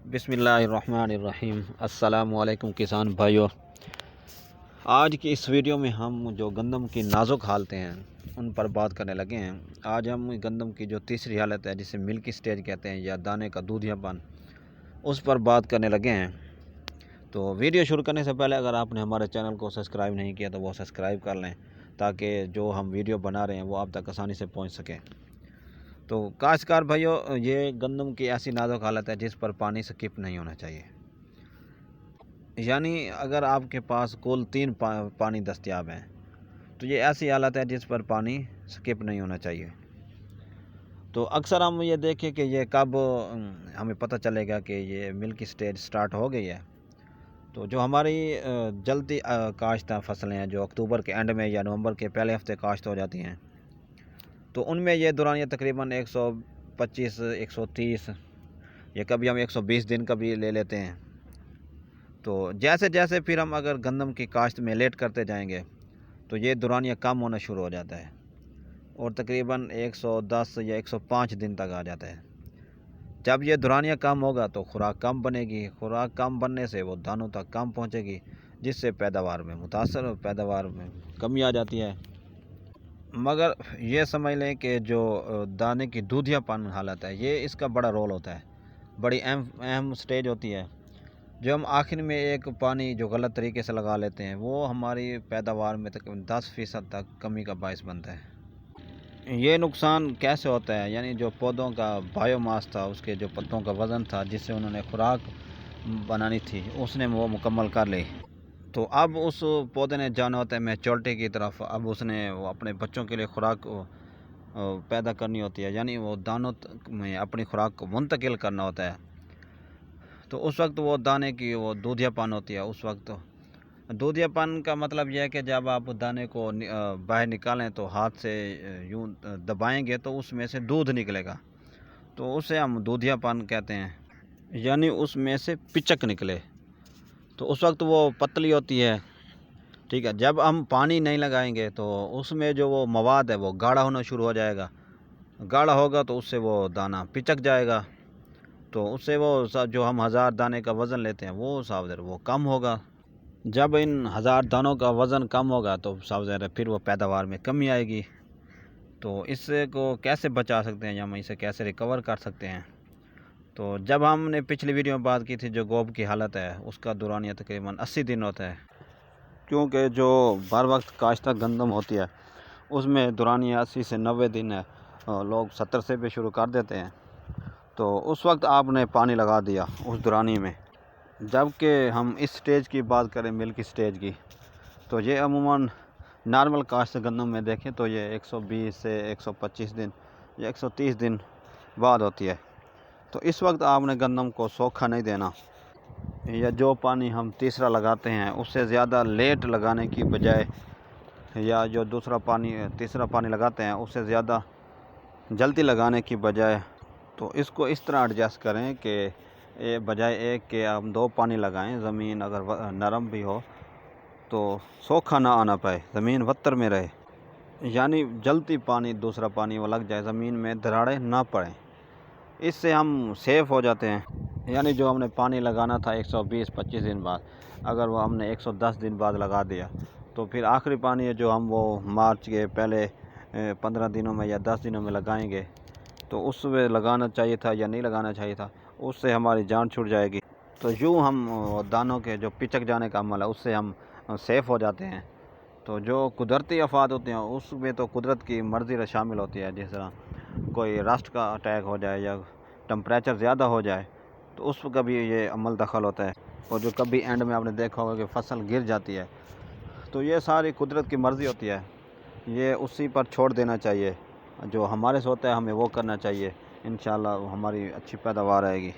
بسم اللہ الرحمن الرحیم۔ السلام علیکم کسان بھائیو، آج کی اس ویڈیو میں ہم جو گندم کی نازک حالتیں ہیں ان پر بات کرنے لگے ہیں۔ آج ہم گندم کی جو تیسری حالت ہے جسے ملکی سٹیج کہتے ہیں یا دانے کا دودھیا پن، اس پر بات کرنے لگے ہیں۔ تو ویڈیو شروع کرنے سے پہلے اگر آپ نے ہمارے چینل کو سبسکرائب نہیں کیا تو وہ سبسکرائب کر لیں تاکہ جو ہم ویڈیو بنا رہے ہیں وہ آپ تک آسانی سے پہنچ سکے۔ تو کاشتکار بھائیو، یہ گندم کی ایسی نازک حالت ہے جس پر پانی سکپ نہیں ہونا چاہیے۔ یعنی اگر آپ کے پاس کل 3 پانی دستیاب ہیں تو یہ ایسی حالت ہے جس پر پانی سکپ نہیں ہونا چاہیے۔ تو اکثر ہم یہ دیکھیں کہ یہ کب ہمیں پتہ چلے گا کہ یہ ملکی سٹیج سٹارٹ ہو گئی ہے۔ تو جو ہماری جلدی کاشت فصلیں ہیں جو اکتوبر کے اینڈ میں یا نومبر کے پہلے ہفتے کاشت ہو جاتی ہیں، تو ان میں یہ دورانیہ تقریباً 125 130 یا کبھی ہم 120 دن کا بھی لے لیتے ہیں۔ تو جیسے جیسے پھر ہم اگر گندم کی کاشت میں لیٹ کرتے جائیں گے تو یہ دورانیہ کم ہونا شروع ہو جاتا ہے اور تقریباً 110 یا 105 دن تک آ جاتا ہے۔ جب یہ دورانیہ کم ہوگا تو خوراک کم بنے گی، خوراک کم بننے سے وہ دانوں تک کم پہنچے گی، جس سے پیداوار میں پیداوار میں کمی آ جاتی ہے۔ مگر یہ سمجھ لیں کہ جو دانے کی دودھیا پن حالت ہے یہ اس کا بڑا رول ہوتا ہے، بڑی اہم سٹیج ہوتی ہے۔ جو ہم آخر میں ایک پانی جو غلط طریقے سے لگا لیتے ہیں وہ ہماری پیداوار میں تقریباً 10% تک کمی کا باعث بنتا ہے۔ یہ نقصان کیسے ہوتا ہے؟ یعنی جو پودوں کا بائیو ماس تھا، اس کے جو پتوں کا وزن تھا جس سے انہوں نے خوراک بنانی تھی، اس نے وہ مکمل کر لی۔ تو اب اس پودے نے جانا ہوتا ہے میچورٹی کی طرف، اب اس نے وہ اپنے بچوں کے لیے خوراک پیدا کرنی ہوتی ہے، یعنی وہ دانوں میں اپنی خوراک کو منتقل کرنا ہوتا ہے۔ تو اس وقت وہ دانے کی وہ دودھیا پن ہوتی ہے۔ اس وقت دودھیا پن کا مطلب یہ ہے کہ جب آپ دانے کو باہر نکالیں تو ہاتھ سے یوں دبائیں گے تو اس میں سے دودھ نکلے گا، تو اسے ہم دودھیا پن کہتے ہیں، یعنی اس میں سے پچک نکلے۔ تو اس وقت وہ پتلی ہوتی ہے، ٹھیک ہے۔ جب ہم پانی نہیں لگائیں گے تو اس میں جو وہ مواد ہے وہ گاڑھا ہونا شروع ہو جائے گا، گاڑھا ہوگا تو اس سے وہ دانہ پچک جائے گا، تو اس سے وہ جو ہم 1000 دانے کا وزن لیتے ہیں وہ صاف ظاہر وہ کم ہوگا۔ جب ان 1000 دانوں کا وزن کم ہوگا تو صاف ظاہر پھر وہ پیداوار میں کمی آئے گی۔ تو اس سے کو کیسے بچا سکتے ہیں یا ہم اسے کیسے ریکور کر سکتے ہیں؟ تو جب ہم نے پچھلی ویڈیو میں بات کی تھی جو گوب کی حالت ہے اس کا دورانیہ تقریباً 80 دن ہوتا ہے، کیونکہ جو بر وقت کاشتہ گندم ہوتی ہے اس میں دورانیہ 80 سے 90 دن ہے، لوگ 70 سے بھی شروع کر دیتے ہیں۔ تو اس وقت آپ نے پانی لگا دیا اس دورانی میں۔ جب کہ ہم اس سٹیج کی بات کریں ملکی سٹیج کی، تو یہ عموماً نارمل کاشت گندم میں دیکھیں تو یہ 120 سے 125 دن یا 130 دن بعد ہوتی ہے۔ تو اس وقت آپ نے گندم کو سوکھا نہیں دینا، یا جو پانی ہم تیسرا لگاتے ہیں اس سے زیادہ لیٹ لگانے کی بجائے، یا جو تیسرا پانی لگاتے ہیں اس سے زیادہ جلدی لگانے کی بجائے، تو اس کو اس طرح ایڈجسٹ کریں کہ بجائے ایک کہ ہم 2 پانی لگائیں، زمین اگر نرم بھی ہو تو سوکھا نہ آنا پائے، زمین وتر میں رہے، یعنی جلدی دوسرا پانی وہ لگ جائے، زمین میں دراڑیں نہ پڑیں۔ اس سے ہم سیف ہو جاتے ہیں۔ یعنی جو ہم نے پانی لگانا تھا 120-25 دن بعد، اگر وہ ہم نے 110 دن بعد لگا دیا تو پھر آخری پانی ہے جو ہم وہ مارچ کے پہلے 15 دنوں میں یا 10 دنوں میں لگائیں گے، تو اس میں لگانا چاہیے تھا یا نہیں لگانا چاہیے تھا، اس سے ہماری جان چھوٹ جائے گی۔ تو یوں ہم دانوں کے جو پچک جانے کا عمل ہے اس سے ہم سیف ہو جاتے ہیں۔ تو جو قدرتی آفات ہوتے ہیں اس میں تو قدرت کی مرضی شامل ہوتی ہے، جس طرح کوئی رسٹ کا اٹیک ہو جائے یا ٹمپریچر زیادہ ہو جائے تو اس کا بھی یہ عمل دخل ہوتا ہے، اور جو کبھی اینڈ میں آپ نے دیکھا ہوگا کہ فصل گر جاتی ہے، تو یہ ساری قدرت کی مرضی ہوتی ہے، یہ اسی پر چھوڑ دینا چاہیے، جو ہمارے سے ہوتا ہے ہمیں وہ کرنا چاہیے، انشاءاللہ ہماری اچھی پیداوار آئے گی۔